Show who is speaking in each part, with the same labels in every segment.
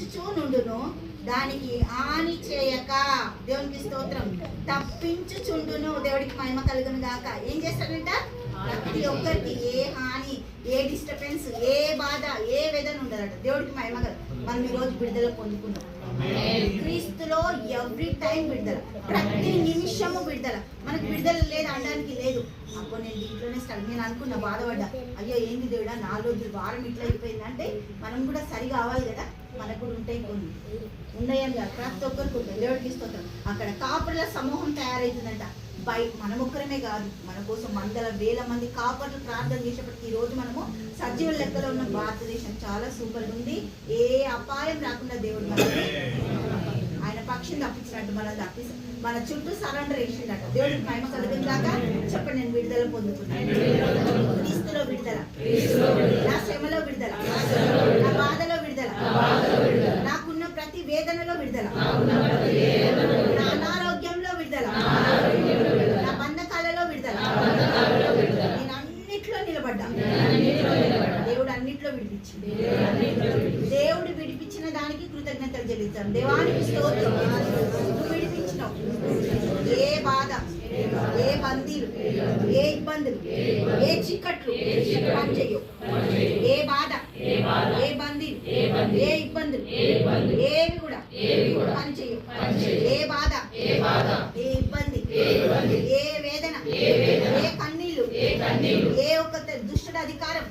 Speaker 1: తప్పించుచూ నుండును, దానికి హాని చేయక. దేవునికి స్తోత్రం. తప్పించుచుండును. దేవుడికి మహిమ కలుగును గాక. ఏం చేస్తాడంట? ప్రతి ఒక్కరికి ఏ హాని, ఏ డిస్టర్బెన్స్, ఏ బాధ, ఏ వేదన ఉండదట. దేవుడికి మహిమ కలుగు. మనం ఈ రోజు విడుదల పొందుకున్నాం. క్రీస్తులో ఎవ్రీ టైం విడుదల, ప్రతి నిమిషము విడుదల. మనకు విడుదల లేదు అనడానికి లేదు. అప్పుడు నేను ఇంట్లోనే నేను అనుకున్నా, బాధపడ్డా, అయ్యో ఏంది దేవుడా 4 రోజులు వారం ఇట్లా అయిపోయింది అంటే మనం కూడా సరి కావాలి కదా. మనకు కూడా ఉంటాయి కొన్ని ఉన్నాయని కాదు, ప్రతి ఒక్కరికి ఉంటాయి. దేవుడికి స్తోత్రం. అక్కడ కాపురుల సమూహం తయారవుతుందంట. మన ఒక్కరమే కాదు, మన కోసం వందల వేల మంది కాపర్లు ప్రార్థన చేసేప్పటికి ఈ రోజు మనము సజీవ లెక్కలో ఉన్న భారతదేశం చాలా సూపర్ ఉంది. ఏ అపాయం రాకుండా దేవుడు మనకి ఆయన పక్షిని తప్పించినట్టు మనం తప్పిస్తాం. మన చుట్టూ సరెండర్ చేసిందట. దేవుడికి మహిమ కలుగును గాక. చెప్పండి, నేను విడుదల పొందుకున్నాను. క్రీస్తులో విడుదల, నా శ్రమలో విడుదల, నా బాధలో విడుదల, నాకున్న ప్రతి వేదనలో విడుదల, నా అనారోగ్యంలో విడుదల, నా బంధకాలలో విడుదల. నేను అన్నిట్లో నిలబడ్డా. దేవుడు అన్నిట్లో విడిపించింది. దేవుడు విడిపించిన దానికి కృతజ్ఞతలు చెల్లిస్తాను. దేవానికి స్తోత్రం. నువ్వు విడిపించినావు. ఏ బాధ, ఏ బందీలు, ఏ ఇబ్బందులు, ఏ చిక్కట్లు పని చెయ్యవు. ఏ బాధ, ఏ బందీలు, ఏ ఇబ్బందులు ఏవి కూడా పని చెయ్యవు. ఏ బాధ, ఏ ఇబ్బంది, ఏ వేదన, ఏ కన్నీళ్లు, ఏ ఒక్క దుష్టుడ అధికారం,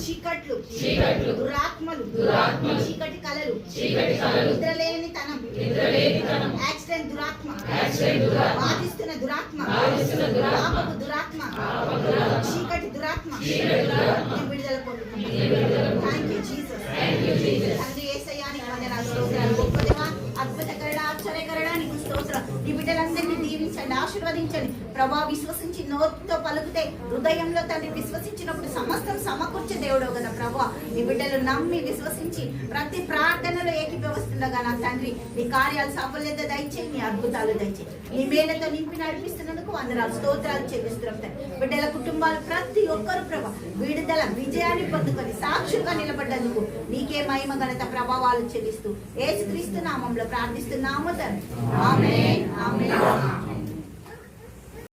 Speaker 1: చీకట్లు, దురాత్మలు, చీకటి కలలు, నిద్రలేని తనం, యాక్సిడెంట్ దురాత్మ, బాధిస్తున్న దురాత్మ, పాపపు దురాత్మ, చీకటి దురాత్మ విడుదల పొందుతున్నాను. Thank you Jesus. తండ్రి యేసయ్యానికి వందనాలు, స్తోత్రాలు. గొప్ప దేవా, అద్భుతకరడ, ఆశ్చర్యకరడా నీకు స్తోత్రం. ఈ బిడ్డలందరినీ దీవించండి, ఆశీర్వదించండి ప్రభా. విశ్వసించి నోటితో పలుకుతే, హృదయంలో తండ్రి విశ్వసించినప్పుడు సమస్తం సమకూర్చే దేవుడు కదా ప్రభా. నీ బిడ్డలు నమ్మి విశ్వసించి ప్రతి ప్రార్థనలో ఏకీభవిస్తుండగా నా తండ్రి నీ కార్యాలు సాఫల్యత దయచేయి, నీ అద్భుతాలు దయచేయి. నీ మేలతో నింపి నడిపిస్తున్నందుకు వందనాలు, స్తోత్రాలు చెల్లిస్తున్నాం. బిడ్డల కుటుంబాలు ప్రతి ఒక్కరు ప్రభా విడుదల విజయాన్ని పొందుకొని సాక్షులుగా నిలబడ్డందుకు నీకే మహిమ ఘనత ప్రభావాలు చెల్లిస్తూ యేసుక్రీస్తు నామంలో ప్రార్థిస్తున్నాము తండ్రి. ఆమేన్, ఆమేన్.